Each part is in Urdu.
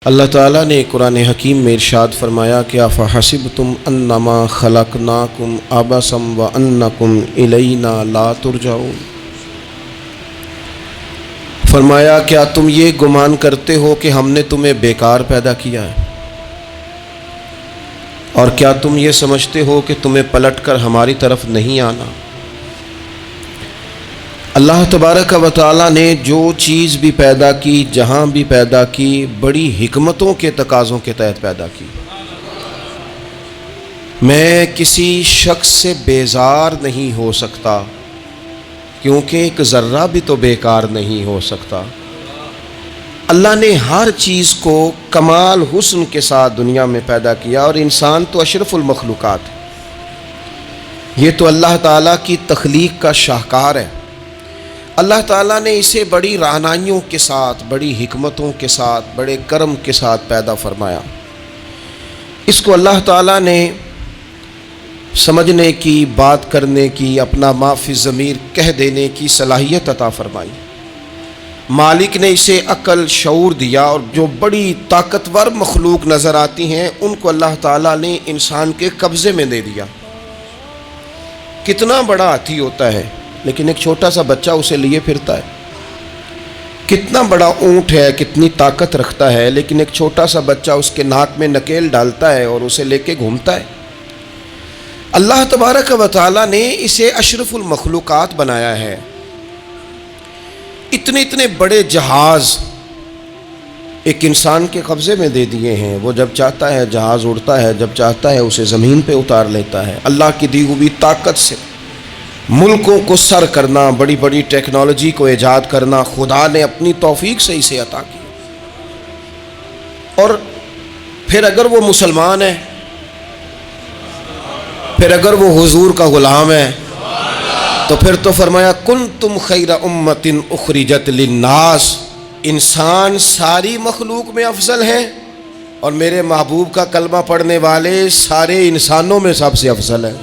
اللہ تعالیٰ نے قرآن حکیم میں ارشاد فرمایا کہ افحسبتم انما خلقناکم عبثا وانکم الینا لا ترجعون۔ فرمایا کیا تم یہ گمان کرتے ہو کہ ہم نے تمہیں بیکار پیدا کیا ہے، اور کیا تم یہ سمجھتے ہو کہ تمہیں پلٹ کر ہماری طرف نہیں آنا؟ اللہ تبارک و تعالیٰ نے جو چیز بھی پیدا کی، جہاں بھی پیدا کی، بڑی حکمتوں کے تقاضوں کے تحت پیدا کی۔ میں کسی شخص سے بیزار نہیں ہو سکتا، کیونکہ ایک ذرہ بھی تو بیکار نہیں ہو سکتا۔ اللہ نے ہر چیز کو کمال حسن کے ساتھ دنیا میں پیدا کیا، اور انسان تو اشرف المخلوقات ہے۔ یہ تو اللہ تعالیٰ کی تخلیق کا شاہکار ہے۔ اللہ تعالیٰ نے اسے بڑی رعنائیوں کے ساتھ، بڑی حکمتوں کے ساتھ، بڑے کرم کے ساتھ پیدا فرمایا۔ اس کو اللہ تعالیٰ نے سمجھنے کی، بات کرنے کی، اپنا ما فی الضمیر کہہ دینے کی صلاحیت عطا فرمائی۔ مالک نے اسے عقل، شعور دیا، اور جو بڑی طاقتور مخلوق نظر آتی ہیں ان کو اللہ تعالیٰ نے انسان کے قبضے میں دے دیا۔ کتنا بڑا ہاتھی ہوتا ہے لیکن ایک چھوٹا سا بچہ اسے لیے پھرتا ہے۔ کتنا بڑا اونٹ ہے، کتنی طاقت رکھتا ہے، لیکن ایک چھوٹا سا بچہ اس کے ناک میں نکیل ڈالتا ہے اور اسے لے کے گھومتا ہے۔ اللہ تبارک و تعالیٰ نے اسے اشرف المخلوقات بنایا ہے۔ اتنے اتنے بڑے جہاز ایک انسان کے قبضے میں دے دیے ہیں۔ وہ جب چاہتا ہے جہاز اڑتا ہے، جب چاہتا ہے اسے زمین پہ اتار لیتا ہے۔ اللہ کی دی ہوئی طاقت سے ملکوں کو سر کرنا، بڑی بڑی ٹیکنالوجی کو ایجاد کرنا خدا نے اپنی توفیق سے اسے عطا کیا۔ اور پھر اگر وہ مسلمان ہے، پھر اگر وہ حضور کا غلام ہے، تو پھر تو فرمایا کنتم خیر امت اخرجت للناس، انسان ساری مخلوق میں افضل ہیں، اور میرے محبوب کا کلمہ پڑھنے والے سارے انسانوں میں سب سے افضل ہیں۔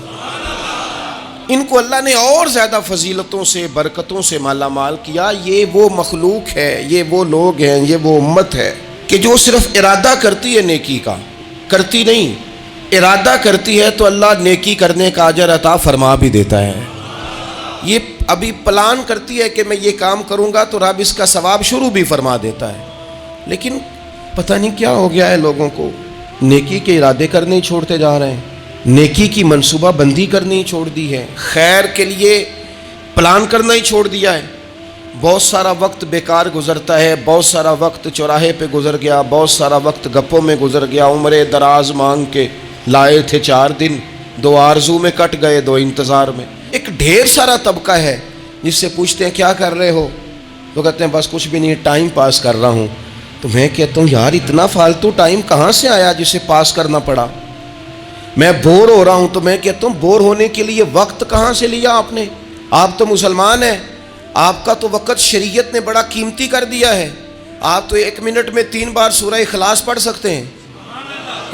ان کو اللہ نے اور زیادہ فضیلتوں سے، برکتوں سے مالا مال کیا۔ یہ وہ مخلوق ہے، یہ وہ لوگ ہیں، یہ وہ امت ہے کہ جو صرف ارادہ کرتی ہے نیکی کا، کرتی نہیں۔ ارادہ کرتی ہے تو اللہ نیکی کرنے کا اجر عطا فرما بھی دیتا ہے۔ یہ ابھی پلان کرتی ہے کہ میں یہ کام کروں گا تو رب اس کا ثواب شروع بھی فرما دیتا ہے، لیکن پتہ نہیں کیا ہو گیا ہے لوگوں کو، نیکی کے ارادے کرنے ہی چھوڑتے جا رہے ہیں، نیکی کی منصوبہ بندی کرنی چھوڑ دی ہے، خیر کے لیے پلان کرنا ہی چھوڑ دیا ہے۔ بہت سارا وقت بیکار گزرتا ہے، بہت سارا وقت چوراہے پہ گزر گیا، بہت سارا وقت گپوں میں گزر گیا، عمرے دراز مانگ کے لائے تھے 4 دن، 2 آرزو میں کٹ گئے، 2 انتظار میں۔ ایک ڈھیر سارا طبقہ ہے جس سے پوچھتے ہیں کیا کر رہے ہو، تو کہتے ہیں بس کچھ بھی نہیں، ٹائم پاس کر رہا ہوں۔ تو میں کہتا ہوں یار اتنا فالتو ٹائم کہاں سے آیا جسے پاس کرنا پڑا؟ میں بور ہو رہا ہوں تو میں کہتا ہوں بور ہونے کے لیے وقت کہاں سے لیا آپ نے؟ آپ تو مسلمان ہیں، آپ کا تو وقت شریعت نے بڑا قیمتی کر دیا ہے۔ آپ تو 1 منٹ میں 3 بار سورہ اخلاص پڑھ سکتے ہیں۔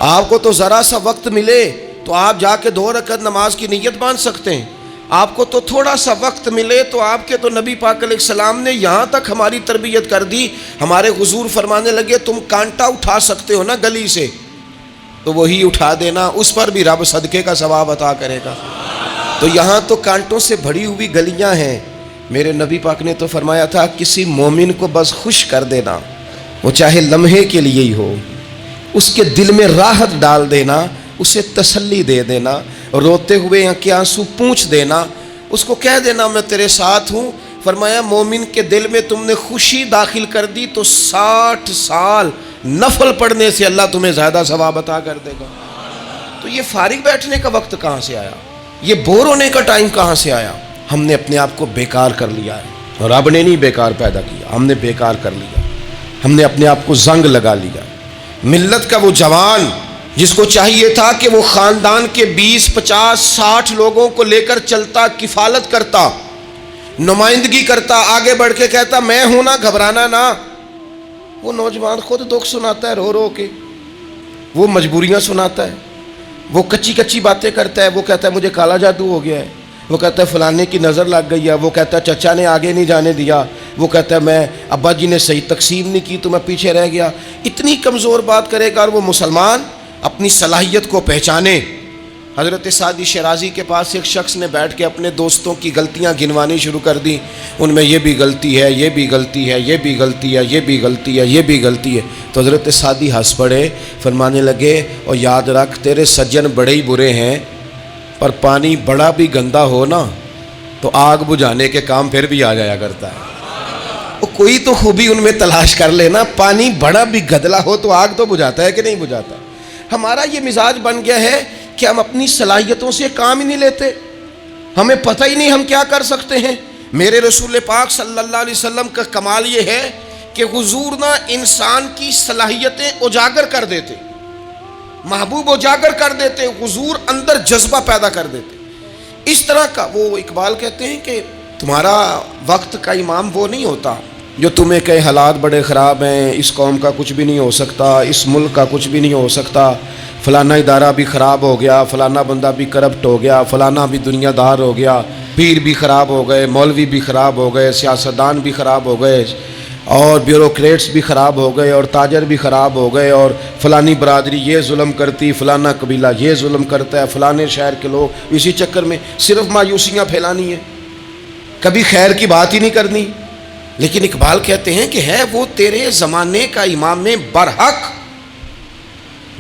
آپ کو تو ذرا سا وقت ملے تو آپ جا کے 2 رکعت نماز کی نیت باندھ سکتے ہیں۔ آپ کو تو تھوڑا سا وقت ملے تو آپ کے تو نبی پاک علیہ السلام نے یہاں تک ہماری تربیت کر دی، ہمارے حضور فرمانے لگے تم کانٹا اٹھا سکتے ہو نا گلی سے، تو وہی اٹھا دینا، اس پر بھی رب صدقے کا ثواب عطا کرے گا۔ تو یہاں تو کانٹوں سے بھری ہوئی گلیاں ہیں۔ میرے نبی پاک نے تو فرمایا تھا کسی مومن کو بس خوش کر دینا، وہ چاہے لمحے کے لیے ہی ہو، اس کے دل میں راحت ڈال دینا، اسے تسلی دے دینا، روتے ہوئے آنکھ کے آنسو پونچھ دینا، اس کو کہہ دینا میں تیرے ساتھ ہوں۔ فرمایا مومن کے دل میں تم نے خوشی داخل کر دی تو 60 سال نفل پڑھنے سے اللہ تمہیں زیادہ ثواب عطا کر دے گا۔ تو یہ فارغ بیٹھنے کا وقت کہاں سے آیا؟ یہ بور ہونے کا ٹائم کہاں سے آیا؟ ہم نے اپنے آپ کو بیکار کر لیا ہے، رب نے نہیں بیکار پیدا کیا، ہم نے بیکار کر لیا، ہم نے اپنے آپ کو زنگ لگا لیا۔ ملت کا وہ جوان جس کو چاہیے تھا کہ وہ خاندان کے 20، 50، 60 لوگوں کو لے کر چلتا، کفالت کرتا، نمائندگی کرتا، آگے بڑھ کے کہتا میں ہوں نا، گھبرانا نہ، وہ نوجوان خود دکھ سناتا ہے رو رو کے، وہ مجبوریاں سناتا ہے، وہ کچی کچی باتیں کرتا ہے، وہ کہتا ہے مجھے کالا جادو ہو گیا ہے، وہ کہتا ہے فلانے کی نظر لگ گئی ہے، وہ کہتا ہے چچا نے آگے نہیں جانے دیا، وہ کہتا ہے میں ابا جی نے صحیح تقسیم نہیں کی تو میں پیچھے رہ گیا. اتنی کمزور بات کرے گا. اور وہ مسلمان اپنی صلاحیت کو پہچانے. حضرت سعدی شیرازی کے پاس ایک شخص نے بیٹھ کے اپنے دوستوں کی غلطیاں گنوانی شروع کر دی. ان میں یہ بھی غلطی ہے, یہ بھی غلطی ہے, یہ بھی غلطی ہے, یہ بھی غلطی ہے, یہ بھی غلطی ہے. تو حضرت سعدی ہنس پڑے, فرمانے لگے اور یاد رکھ تیرے سجن بڑے ہی برے ہیں, پر پانی بڑا بھی گندا ہو نا تو آگ بجھانے کے کام پھر بھی آ جایا کرتا ہے. وہ کوئی تو خوبی ان میں تلاش کر لینا. پانی بڑا بھی گدلا ہو تو آگ تو بجھاتا ہے کہ نہیں بجھاتا. ہمارا یہ مزاج بن گیا ہے کہ ہم اپنی صلاحیتوں سے کام ہی نہیں لیتے. ہمیں پتہ ہی نہیں ہم کیا کر سکتے ہیں. میرے رسول پاک صلی اللہ علیہ وسلم کا کمال یہ ہے کہ حضور نہ انسان کی صلاحیتیں اجاگر کر دیتے, محبوب اجاگر کر دیتے, حضور اندر جذبہ پیدا کر دیتے. اس طرح کا وہ اقبال کہتے ہیں کہ تمہارا وقت کا امام وہ نہیں ہوتا جو تمہیں کہے حالات بڑے خراب ہیں, اس قوم کا کچھ بھی نہیں ہو سکتا, اس ملک کا کچھ بھی نہیں ہو سکتا, فلانا ادارہ بھی خراب ہو گیا, فلانا بندہ بھی کرپٹ ہو گیا, فلانا بھی دنیا دار ہو گیا, پیر بھی خراب ہو گئے, مولوی بھی خراب ہو گئے, سیاستدان بھی خراب ہو گئے, اور بیوروکریٹس بھی خراب ہو گئے, اور تاجر بھی خراب ہو گئے, اور فلانی برادری یہ ظلم کرتی, فلانا قبیلہ یہ ظلم کرتا ہے, فلانے شہر کے لوگ. اسی چکر میں صرف مایوسیاں پھیلانی ہیں, کبھی خیر کی بات ہی نہیں کرنی. لیکن اقبال کہتے ہیں کہ ہے وہ تیرے زمانے کا امام برحق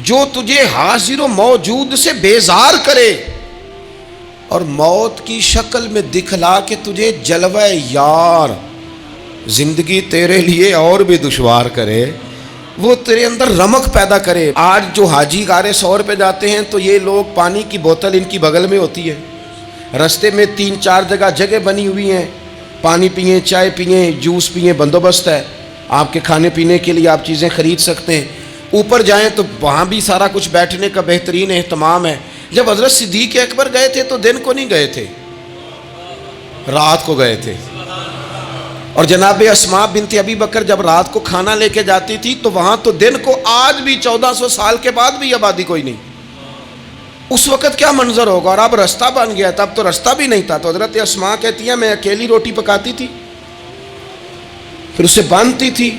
جو تجھے حاضر و موجود سے بیزار کرے اور موت کی شکل میں دکھلا کے تجھے جلوہ یار زندگی تیرے لیے اور بھی دشوار کرے. وہ تیرے اندر رمق پیدا کرے. آج جو حاجی غارِ سور پہ جاتے ہیں تو یہ لوگ پانی کی بوتل ان کی بغل میں ہوتی ہے, رستے میں 3-4 جگہ بنی ہوئی ہیں, پانی پئیں, چائے پئیں, جوس پئیں, بندوبست ہے. آپ کے کھانے پینے کے لیے آپ چیزیں خرید سکتے ہیں. اوپر جائیں تو وہاں بھی سارا کچھ بیٹھنے کا بہترین اہتمام ہے. جب حضرت صدیق اکبر گئے تھے تو دن کو نہیں گئے تھے, رات کو گئے تھے. اور جناب اسماء بنت ابی بکر جب رات کو کھانا لے کے جاتی تھی تو وہاں تو دن کو آج بھی 1400 سال کے بعد بھی آبادی کوئی نہیں. اس وقت کیا منظر ہوگا. اور اب رستہ بن گیا, تب تو رستہ بھی نہیں تھا. تو حضرت اسماء کہتی ہیں میں اکیلی روٹی پکاتی تھی, پھر اسے باندھتی تھی,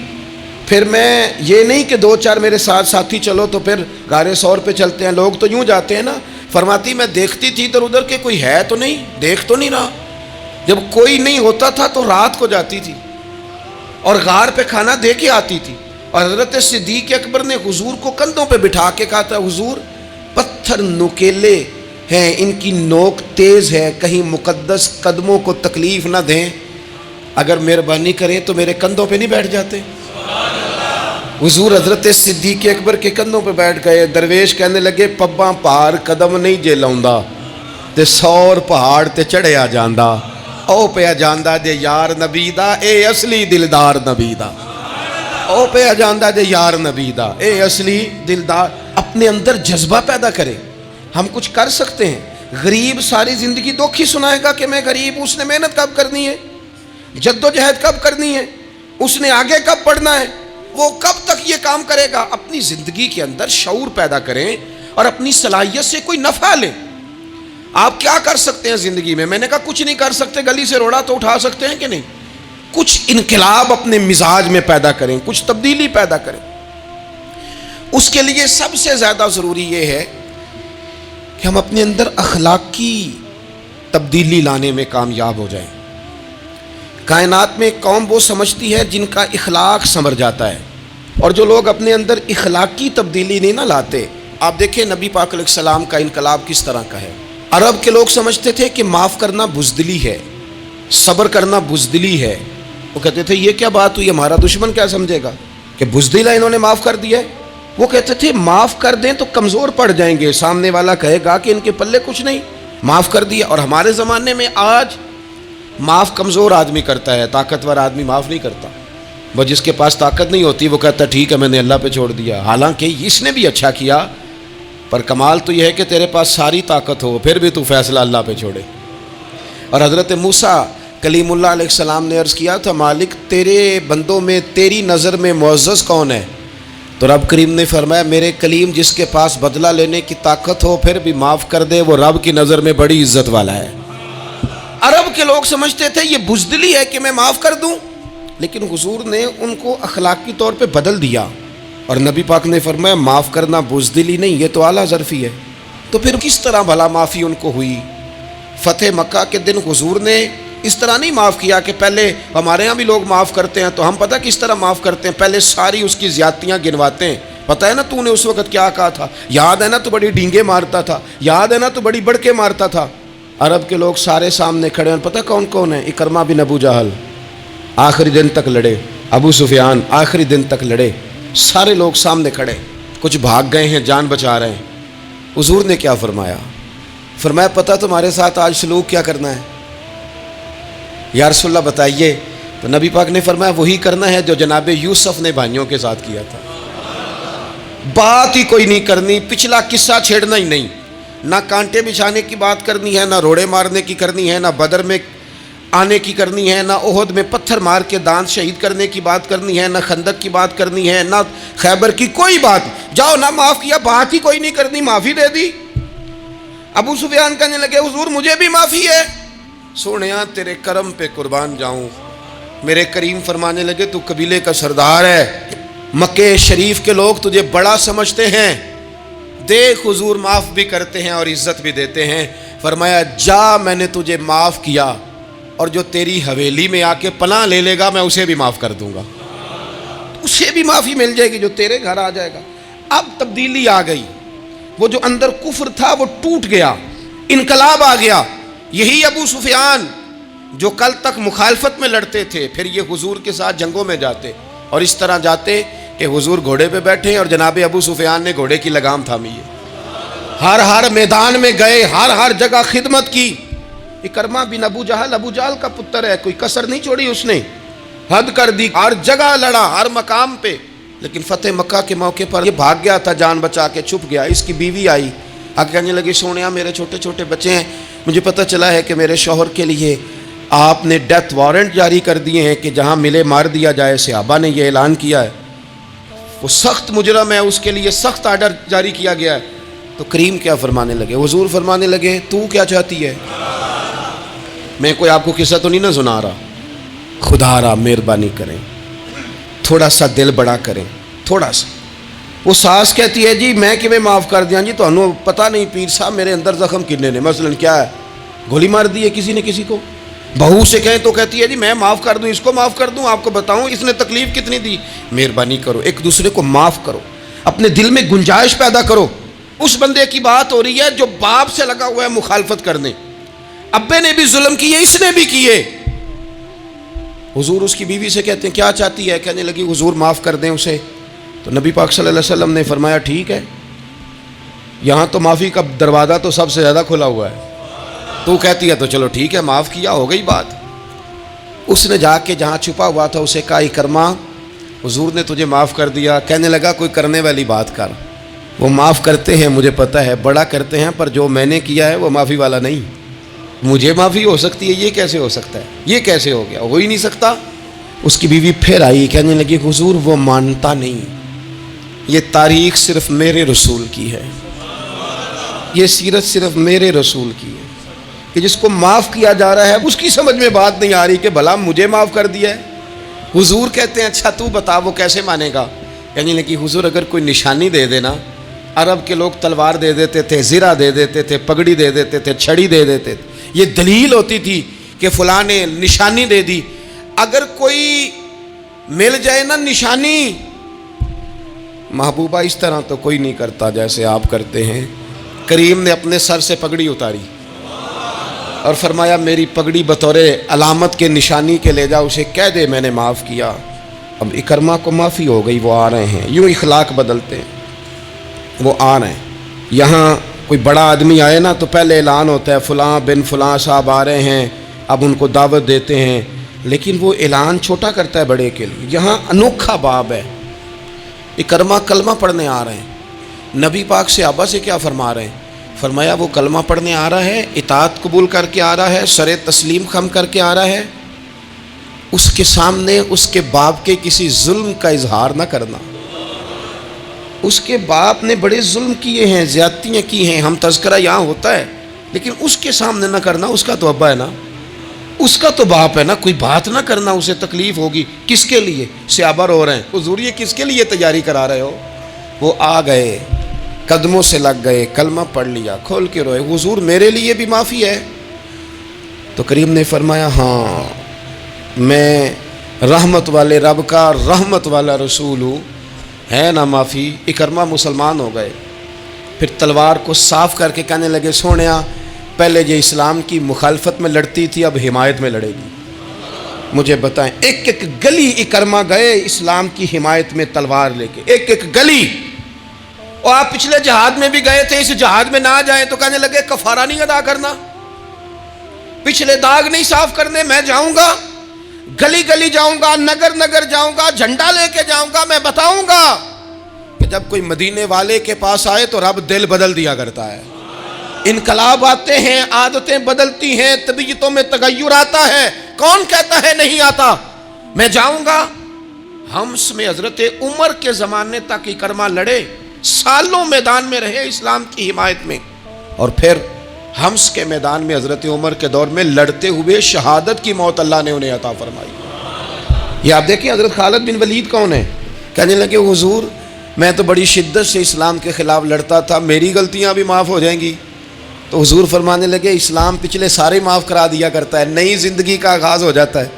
پھر میں یہ نہیں کہ 2-4 میرے ساتھ ساتھی چلو تو پھر غارِ سور پہ چلتے ہیں, لوگ تو یوں جاتے ہیں نا. فرماتی میں دیکھتی تھی ادھر ادھر کہ کوئی ہے تو نہیں, دیکھ تو نہیں رہا. جب کوئی نہیں ہوتا تھا تو رات کو جاتی تھی اور غار پہ کھانا دے کے آتی تھی. اور حضرت صدیق اکبر نے حضور کو کندھوں پہ بٹھا کے کہا تھا حضور پتھر نکیلے ہیں, ان کی نوک تیز ہے, کہیں مقدس قدموں کو تکلیف نہ دیں, اگر مہربانی کریں تو میرے کندھوں پہ نہیں بیٹھ جاتے. حضور حضرت صدیق اکبر کے کندھوں پہ بیٹھ گئے. درویش کہنے لگے پباں پہاڑ قدم نہیں جے لاؤندا تے 100 پہاڑ تے چڑھیا جاندا, او پیا جاندا جے یار نبی دا اے اصلی دلدار نبی دا, او پیا جاندا جے یار نبی دا اے اصلی دلدار. اپنے اندر جذبہ پیدا کرے. ہم کچھ کر سکتے ہیں. غریب ساری زندگی دکھ ہی سنائے گا کہ میں غریب, اس نے محنت کب کرنی ہے, جد و جہد کب کرنی ہے, اس نے آگے کب پڑھنا ہے, وہ کب تک یہ کام کرے گا. اپنی زندگی کے اندر شعور پیدا کریں اور اپنی صلاحیت سے کوئی نفع لیں. آپ کیا کر سکتے ہیں زندگی میں؟ میں نے کہا کچھ نہیں کر سکتے, گلی سے روڑا تو اٹھا سکتے ہیں کہ نہیں. کچھ انقلاب اپنے مزاج میں پیدا کریں, کچھ تبدیلی پیدا کریں. اس کے لیے سب سے زیادہ ضروری یہ ہے کہ ہم اپنے اندر اخلاقی تبدیلی لانے میں کامیاب ہو جائیں. کائنات میں ایک قوم وہ سمجھتی ہے جن کا اخلاق سنور جاتا ہے, اور جو لوگ اپنے اندر اخلاقی تبدیلی نہیں نہ لاتے. آپ دیکھیں نبی پاک علیہ السلام کا انقلاب کس طرح کا ہے. عرب کے لوگ سمجھتے تھے کہ معاف کرنا بزدلی ہے, صبر کرنا بزدلی ہے. وہ کہتے تھے یہ کیا بات ہوئی, ہمارا دشمن کیا سمجھے گا کہ بزدل ہے, انہوں نے معاف کر دیا ہے. وہ کہتے تھے معاف کر دیں تو کمزور پڑ جائیں گے, سامنے والا کہے گا کہ ان کے پلے کچھ نہیں, معاف کر دیا. اور ہمارے زمانے میں آج معاف کمزور آدمی کرتا ہے, طاقتور آدمی معاف نہیں کرتا. وہ جس کے پاس طاقت نہیں ہوتی وہ کہتا ہے ٹھیک ہے میں نے اللہ پہ چھوڑ دیا, حالانکہ اس نے بھی اچھا کیا, پر کمال تو یہ ہے کہ تیرے پاس ساری طاقت ہو پھر بھی تو فیصلہ اللہ پہ چھوڑے. اور حضرت موسیٰ کلیم اللہ علیہ السلام نے عرض کیا تھا مالک تیرے بندوں میں تیری نظر میں معزز کون ہے؟ تو رب کریم نے فرمایا میرے کلیم جس کے پاس بدلہ لینے کی طاقت ہو پھر بھی معاف کر دے, وہ رب کی نظر میں بڑی عزت والا ہے. عرب کے لوگ سمجھتے تھے یہ بزدلی ہے کہ میں معاف کر دوں, لیکن حضور نے ان کو اخلاقی طور پہ بدل دیا، اور نبی پاک نے فرمایا معاف کرنا بزدلی نہیں، یہ تو اعلیٰ ظرفی ہے۔ تو پھر کس طرح بھلا معافی ان کو ہوئی؟ فتح مکہ کے دن حضور نے اس طرح نہیں معاف کیا کہ پہلے ہمارے ہاں بھی لوگ معاف کرتے ہیں تو ہم پتہ کس طرح معاف کرتے ہیں، پہلے ساری اس کی زیادتیاں گنواتے ہیں۔ پتہ ہے نا تو نے اس وقت کیا کہا تھا، یاد ہے نا تو بڑی ڈینگے مارتا تھا، یاد ہے نا تو بڑی بڑھ کے مارتا تھا۔ عرب کے لوگ سارے سامنے کھڑے ہیں، پتہ کون کون ہیں؟ اکرمہ بن ابو جہل آخری دن تک لڑے، ابو سفیان آخری دن تک لڑے، سارے لوگ سامنے کھڑے، کچھ بھاگ گئے ہیں، جان بچا رہے ہیں۔ حضور نے کیا فرمایا؟ فرمایا پتہ تمہارے ساتھ آج سلوک کیا کرنا ہے؟ یا رسول اللہ بتائیے۔ تو نبی پاک نے فرمایا وہی کرنا ہے جو جناب یوسف نے بھائیوں کے ساتھ کیا تھا، بات ہی کوئی نہیں کرنی، پچھلا قصہ چھیڑنا ہی نہیں، نہ کانٹے بچھانے کی بات کرنی ہے، نہ روڑے مارنے کی کرنی ہے، نہ بدر میں آنے کی کرنی ہے، نہ احد میں پتھر مار کے دانت شہید کرنے کی بات کرنی ہے، نہ خندق کی بات کرنی ہے، نہ خیبر کی کوئی بات۔ جاؤ نہ معاف کیا، بات ہی کوئی نہیں کرنی، معافی دے دی۔ ابو سفیان کہنے لگے حضور مجھے بھی معافی ہے۔ سونیا تیرے کرم پہ قربان جاؤں۔ میرے کریم فرمانے لگے تو قبیلے کا سردار ہے، مکہ شریف کے لوگ تجھے بڑا سمجھتے ہیں، دیکھ حضور معاف بھی کرتے ہیں اور عزت بھی دیتے ہیں۔ فرمایا جا میں نے تجھے معاف کیا، اور جو تیری حویلی میں آ کے پناہ لے لے گا میں اسے بھی معاف کر دوں گا، اسے بھی معافی مل جائے گی جو تیرے گھر آ جائے گا۔ اب تبدیلی آ گئی، وہ جو اندر کفر تھا وہ ٹوٹ گیا، انقلاب آ گیا۔ یہی ابو سفیان جو کل تک مخالفت میں لڑتے تھے، پھر یہ حضور کے ساتھ جنگوں میں جاتے، اور اس طرح جاتے کہ حضور گھوڑے پہ بیٹھے اور جناب ابو سفیان نے گھوڑے کی لگام تھامی ہے، ہر میدان میں گئے، ہر جگہ خدمت کی۔ اکرمہ بن ابو جہل کا پتر ہے، کوئی کسر نہیں چھوڑی اس نے، حد کر دی، ہر جگہ لڑا، ہر مقام پہ۔ لیکن فتح مکہ کے موقع پر یہ بھاگ گیا تھا، جان بچا کے چھپ گیا۔ اس کی بیوی آئی، آگے کہنے لگی سونیا میرے چھوٹے چھوٹے بچے ہیں، مجھے پتہ چلا ہے کہ میرے شوہر کے لیے آپ نے ڈیتھ وارنٹ جاری کر دیے ہیں کہ جہاں ملے مار دیا جائے، صحابہ نے یہ اعلان کیا ہے، وہ سخت مجرم ہے، اس کے لیے سخت آرڈر جاری کیا گیا ہے۔ تو کریم کیا فرمانے لگے؟ حضور فرمانے لگے تو کیا چاہتی ہے؟ میں کوئی آپ کو قصہ تو نہیں نہ سنا رہا، خدا را مہربانی کریں، تھوڑا سا دل بڑا کریں، تھوڑا سا۔ وہ ساس کہتی ہے جی میں کہ میں معاف کر دیا جی، تو انہوں پتہ نہیں پیر صاحب میرے اندر زخم کنے نے، مثلا کیا ہے، گولی مار دی ہے کسی نے کسی کو۔ بہو سے کہیں تو کہتی ہے جی میں معاف کر دوں، اس کو معاف کر دوں، آپ کو بتاؤں اس نے تکلیف کتنی دی۔ مہربانی کرو ایک دوسرے کو معاف کرو، اپنے دل میں گنجائش پیدا کرو۔ اس بندے کی بات ہو رہی ہے جو باپ سے لگا ہوا ہے مخالفت کرنے، ابے نے بھی ظلم کیے، اس نے بھی کیے۔ حضور اس کی بیوی سے کہتے ہیں کیا چاہتی ہے؟ کہنے لگی حضور معاف کر دیں اسے۔ تو نبی پاک صلی اللہ علیہ وسلم نے فرمایا ٹھیک ہے، یہاں تو معافی کا دروازہ تو سب سے زیادہ کھلا ہوا ہے، تو کہتی ہے تو چلو ٹھیک ہے معاف کیا، ہو گئی بات۔ اس نے جا کے جہاں چھپا ہوا تھا اسے کہا اکرمہ حضور نے تجھے معاف کر دیا۔ کہنے لگا کوئی کرنے والی بات کر، وہ معاف کرتے ہیں مجھے پتہ ہے، بڑا کرتے ہیں، پر جو میں نے کیا ہے وہ معافی والا نہیں۔ مجھے معافی ہو سکتی ہے، یہ کیسے ہو سکتا ہے، یہ کیسے ہو گیا، ہو ہی نہیں سکتا۔ اس کی بیوی پھر آئی، کہنے لگی حضور وہ مانتا نہیں، یہ تاریخ صرف میرے رسول کی ہے، یہ سیرت صرف میرے رسول کی ہے، کہ جس کو معاف کیا جا رہا ہے اس کی سمجھ میں بات نہیں آ رہی کہ بھلا مجھے معاف کر دیا ہے۔ حضور کہتے ہیں اچھا تو بتا وہ کیسے مانے گا؟ کہنے لگی حضور اگر کوئی نشانی دے دینا، عرب کے لوگ تلوار دے دیتے تھے، زرہ دے دیتے تھے، پگڑی دے دیتے تھے، چھڑی دے دیتے تھے، یہ دلیل ہوتی تھی کہ فلاں نے نشانی دے دی۔ اگر کوئی مل جائے نا نشانی، محبوبہ اس طرح تو کوئی نہیں کرتا جیسے آپ کرتے ہیں۔ کریم نے اپنے سر سے پگڑی اتاری اور فرمایا میری پگڑی بطور علامت کے نشانی کے لے جا، اسے کہہ دے میں نے معاف کیا۔ اب اکرمہ کو معافی ہو گئی، وہ آ رہے ہیں، یوں اخلاق بدلتے ہیں، وہ آ رہے ہیں۔ یہاں کوئی بڑا آدمی آئے نا تو پہلے اعلان ہوتا ہے فلاں بن فلاں صاحب آ رہے ہیں، اب ان کو دعوت دیتے ہیں، لیکن وہ اعلان چھوٹا کرتا ہے بڑے کے لیے۔ یہاں انوکھا باب ہے، اکرمہ کلمہ پڑھنے آ رہے ہیں، نبی پاک صحابہ سے کیا فرما رہے ہیں؟ فرمایا وہ کلمہ پڑھنے آ رہا ہے، اطاعت قبول کر کے آ رہا ہے، سر تسلیم خم کر کے آ رہا ہے، اس کے سامنے اس کے باپ کے کسی ظلم کا اظہار نہ کرنا۔ اس کے باپ نے بڑے ظلم کیے ہیں، زیادتیاں کی ہیں، ہم تذکرہ یہاں ہوتا ہے، لیکن اس کے سامنے نہ کرنا، اس کا تو ابا ہے نا، اس کا تو باپ ہے نا, کوئی بات نہ کرنا, اسے تکلیف ہوگی. کس کے لیے؟ صحابہ رو رہے ہیں, حضور یہ کس کے لیے تیاری کرا رہے ہو؟ وہ آ گئے, قدموں سے لگ گئے, کلمہ پڑھ لیا, کھول کے روئے, حضور میرے لیے بھی معافی ہے؟ تو کریم نے فرمایا ہاں, میں رحمت والے رب کا رحمت والا رسول ہوں, ہے نا معافی. اکرمہ مسلمان ہو گئے. پھر تلوار کو صاف کر کے کہنے لگے سونیا, پہلے یہ اسلام کی مخالفت میں لڑتی تھی, اب حمایت میں لڑے گی. مجھے بتائیں, ایک ایک گلی اکرمہ گئے اسلام کی حمایت میں تلوار لے کے, ایک ایک گلی. اور آپ پچھلے جہاد میں بھی گئے تھے, اس جہاد میں نہ جائیں تو کہنے لگے کفارہ نہیں ادا کرنا, پچھلے داغ نہیں صاف کرنے. میں جاؤں گا, گلی گلی جاؤں گا, نگر نگر جاؤں گا, جھنڈا لے کے جاؤں گا, میں بتاؤں گا کہ جب کوئی مدینے والے کے پاس آئے تو رب دل بدل دیا کرتا ہے. انقلاب آتے ہیں, عادتیں بدلتی ہیں, طبیعتوں میں تغیر آتا ہے. کون کہتا ہے نہیں آتا؟ میں جاؤں گا. حمص میں حضرت عمر کے زمانے تک اکرمہ لڑے, سالوں میدان میں رہے اسلام کی حمایت میں, اور پھر حمص کے میدان میں حضرت عمر کے دور میں لڑتے ہوئے شہادت کی موت اللہ نے انہیں عطا فرمائی. یہ آپ دیکھیں حضرت خالد بن ولید کون ہے؟ کہنے لگے حضور میں تو بڑی شدت سے اسلام کے خلاف لڑتا تھا, میری غلطیاں بھی معاف ہو جائیں گی. تو حضور فرمانے لگے اسلام پچھلے سارے معاف کرا دیا کرتا ہے, نئی زندگی کا آغاز ہو جاتا ہے.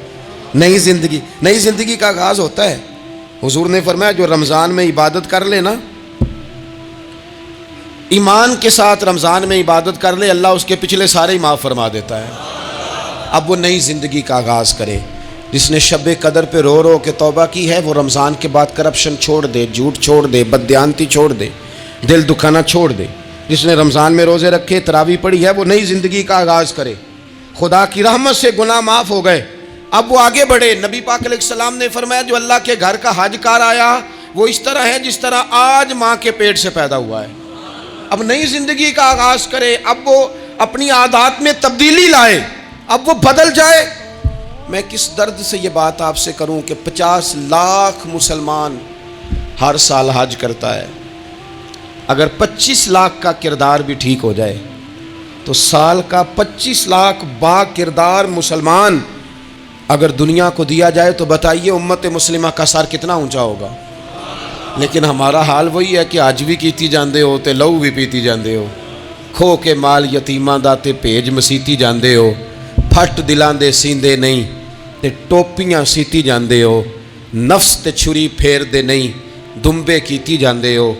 نئی زندگی کا آغاز ہوتا ہے. حضور نے فرمایا جو رمضان میں عبادت کر لے نا, ایمان کے ساتھ رمضان میں عبادت کر لے, اللہ اس کے پچھلے سارے ہی معاف فرما دیتا ہے. اب وہ نئی زندگی کا آغاز کرے. جس نے شب قدر پہ رو رو کے توبہ کی ہے, وہ رمضان کے بعد کرپشن چھوڑ دے, جھوٹ چھوڑ دے, بددیانتی چھوڑ دے, دل دکھانا چھوڑ دے. جس نے رمضان میں روزے رکھے, تراویح پڑھی ہے, وہ نئی زندگی کا آغاز کرے. خدا کی رحمت سے گناہ معاف ہو گئے, اب وہ آگے بڑھے. نبی پاک علیہ السلام نے فرمایا جو اللہ کے گھر کا حج کار آیا وہ اس طرح ہے جس طرح آج ماں کے پیٹ سے پیدا ہوا ہے. اب نئی زندگی کا آغاز کرے, اب وہ اپنی عادات میں تبدیلی لائے, اب وہ بدل جائے. میں کس درد سے یہ بات آپ سے کروں کہ 50 لاکھ مسلمان ہر سال حج کرتا ہے. اگر 25 لاکھ کا کردار بھی ٹھیک ہو جائے تو سال کا 25 لاکھ با کردار مسلمان اگر دنیا کو دیا جائے تو بتائیے امت مسلمہ کا سر کتنا اونچا ہوگا. لیکن ہمارا حال وہی ہے کہ آج بھی کیتی جاندے ہو تے لہو بھی پیتی جاندے ہو, کھو کے مال یتیماں دا تے بھیج مسیتی جاندے ہو, پھٹ دلاں دے سیندے نہیں تے ٹوپیاں سیتی جاندے ہو, نفس تے چھری پھیر دے نہیں دمبے کیتی جاندے ہو,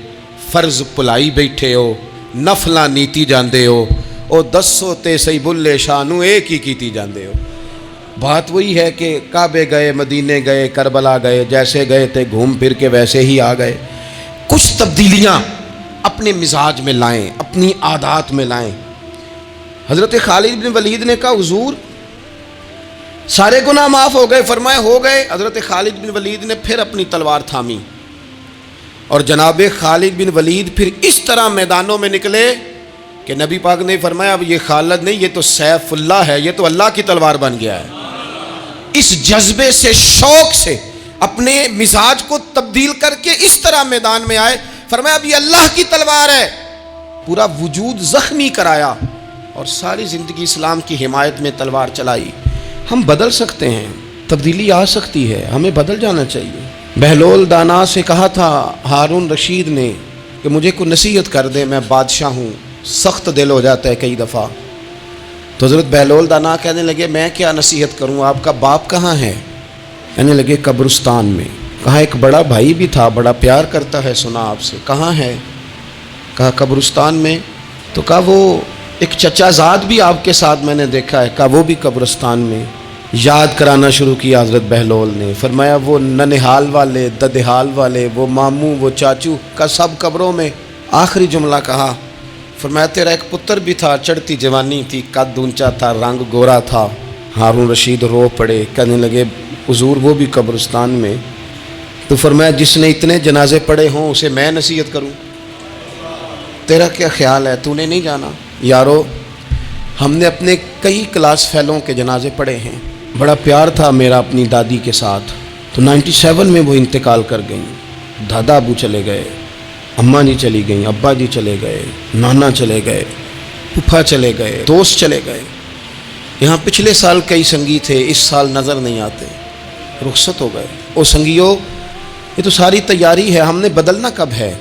فرض پلائی بیٹھے ہو, نفلاں نیتی جاندے ہو, او دسو تے سی بلے شانو ایک ہی کیتی جاندے ہو. بات وہی ہے کہ کعبے گئے, مدینے گئے, کربلا گئے, جیسے گئے تھے گھوم پھر کے ویسے ہی آ گئے. کچھ تبدیلیاں اپنے مزاج میں لائیں, اپنی عادات میں لائیں. حضرت خالد بن ولید نے کہا حضور سارے گناہ معاف ہو گئے. فرمایا ہو گئے. حضرت خالد بن ولید نے پھر اپنی تلوار تھامی اور جناب خالد بن ولید پھر اس طرح میدانوں میں نکلے کہ نبی پاک نے فرمایا اب یہ خالد نہیں, یہ تو سیف اللہ ہے, یہ تو اللہ کی تلوار بن گیا ہے. اس جذبے سے, شوق سے اپنے مزاج کو تبدیل کر کے اس طرح میدان میں آئے. فرمایا اب یہ اللہ کی تلوار ہے. پورا وجود زخمی کرایا اور ساری زندگی اسلام کی حمایت میں تلوار چلائی. ہم بدل سکتے ہیں, تبدیلی آ سکتی ہے, ہمیں بدل جانا چاہیے. بہلول دانا سے کہا تھا ہارون رشید نے کہ مجھے کوئی نصیحت کر دے, میں بادشاہ ہوں, سخت دل ہو جاتا ہے کئی دفعہ. تو حضرت بہلول دانا کہنے لگے میں کیا نصیحت کروں, آپ کا باپ کہاں ہے؟ کہنے لگے قبرستان میں. کہا ایک بڑا بھائی بھی تھا, بڑا پیار کرتا ہے, سنا آپ سے, کہاں ہے؟ کہا قبرستان میں. تو کہا وہ ایک چچا زاد بھی آپ کے ساتھ میں نے دیکھا ہے. کہا وہ بھی قبرستان میں. یاد کرانا شروع کیا حضرت بہلول نے. فرمایا وہ ننہال والے, ددہال والے, وہ ماموں, وہ چاچو کا سب قبروں میں. آخری جملہ کہا, فرمایا تیرا ایک پتر بھی تھا, چڑھتی جوانی تھی, قد اونچا تھا, رنگ گورا تھا. ہارون رشید رو پڑے, کہنے لگے حضور وہ بھی قبرستان میں. تو فرمایا جس نے اتنے جنازے پڑھے ہوں اسے میں نصیحت کروں, تیرا کیا خیال ہے, تو نے نہیں جانا؟ یارو ہم نے اپنے کئی کلاس فیلوں کے جنازے پڑھے ہیں. بڑا پیار تھا میرا اپنی دادی کے ساتھ. تو 97 میں وہ انتقال کر گئیں. دادا ابو چلے گئے, اماں جی چلی گئیں, ابا جی چلے گئے, نانا چلے گئے, پھپھا چلے گئے, دوست چلے گئے. یہاں پچھلے سال کئی سنگی تھے، اس سال نظر نہیں آتے، رخصت ہو گئے۔ او سنگیو، یہ تو ساری تیاری ہے، ہم نے بدلنا کب ہے؟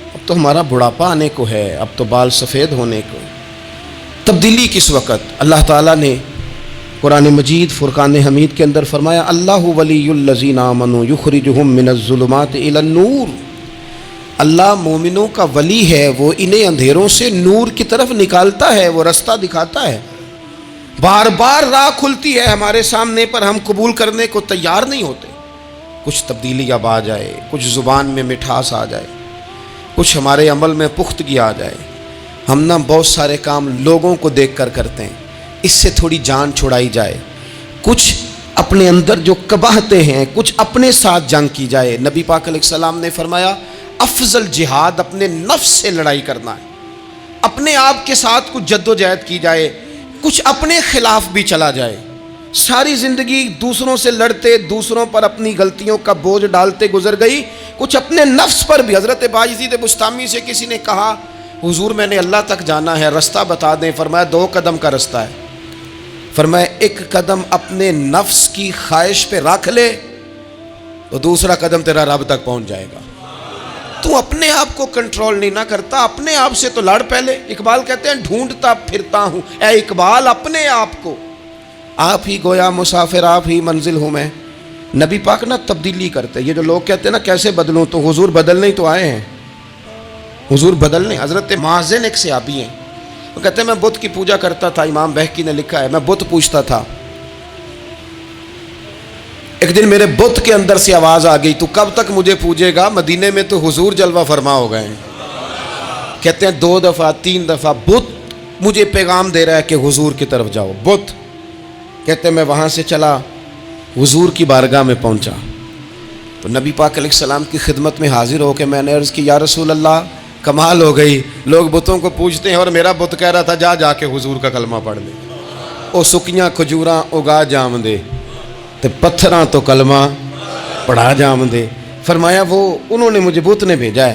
اب تو ہمارا بڑھاپا آنے کو ہے، اب تو بال سفید ہونے کو۔ تبدیلی کس وقت؟ اللہ تعالیٰ نے قرآن مجید فرقان حمید کے اندر فرمایا اللہ ولی الذین آمنوا یخرجہم من الظلمات الی النور۔ اللہ مومنوں کا ولی ہے، وہ انہیں اندھیروں سے نور کی طرف نکالتا ہے، وہ رستہ دکھاتا ہے۔ بار بار راہ کھلتی ہے ہمارے سامنے، پر ہم قبول کرنے کو تیار نہیں ہوتے۔ کچھ تبدیلی اب آ جائے، کچھ زبان میں مٹھاس آ جائے، کچھ ہمارے عمل میں پختگی آ جائے۔ ہم نہ بہت سارے کام لوگوں کو دیکھ کر کرتے ہیں، اس سے تھوڑی جان چھڑائی جائے۔ کچھ اپنے اندر جو قباہتیں ہیں، کچھ اپنے ساتھ جنگ کی جائے۔ نبی پاک علیہ السلام نے فرمایا افضل جہاد اپنے نفس سے لڑائی کرنا ہے، اپنے آپ کے ساتھ کچھ جد و جہد کی جائے، کچھ اپنے خلاف بھی چلا جائے۔ ساری زندگی دوسروں سے لڑتے، دوسروں پر اپنی غلطیوں کا بوجھ ڈالتے گزر گئی، کچھ اپنے نفس پر بھی۔ حضرت باجید بستامی سے کسی نے کہا حضور میں نے اللہ تک جانا ہے، رستہ بتا دیں۔ فرمایا 2 قدم کا رستہ ہے۔ فرمایا 1 قدم اپنے نفس کی خواہش پہ رکھ لے تو دوسرا قدم تیرا رب تک پہنچ جائے گا۔ تو اپنے آپ کو کنٹرول نہیں نہ کرتا، اپنے آپ سے تو لڑ پہلے۔ اقبال کہتے ہیں ڈھونڈتا پھرتا ہوں اے اقبال اپنے آپ کو، آپ ہی گویا مسافر آپ ہی منزل ہوں میں۔ نبی پاک نہ تبدیلی کرتے۔ یہ جو لوگ کہتے ہیں نا کیسے بدلوں، تو حضور بدلنے ہی تو آئے ہیں، حضور بدلنے۔ حضرت مازن ایک صحابی ہیں، وہ کہتے ہیں میں بت کی پوجا کرتا تھا، امام بہقی نے لکھا ہے میں بت پوجتا تھا۔ ایک دن میرے بت کے اندر سے آواز آ گئی تو کب تک مجھے پوجے گا، مدینے میں تو حضور جلوہ فرما ہو گئے ہیں۔ کہتے ہیں 2 دفعہ 3 دفعہ بت مجھے پیغام دے رہا ہے کہ حضور کی طرف جاؤ۔ بت کہتے ہیں میں وہاں سے چلا، حضور کی بارگاہ میں پہنچا تو نبی پاک علیہ السلام کی خدمت میں حاضر ہو کے میں نے عرض کی یا رسول اللہ کمال ہو گئی، لوگ بتوں کو پوجتے ہیں اور میرا بت کہہ رہا تھا جا کے حضور کا کلمہ پڑھ لے۔ او سکیاں کھجوراں اگا جام دے تے پتھراں تو کلمہ پڑھا جام دے۔ فرمایا وہ انہوں نے مجھے بت نے بھیجا ہے۔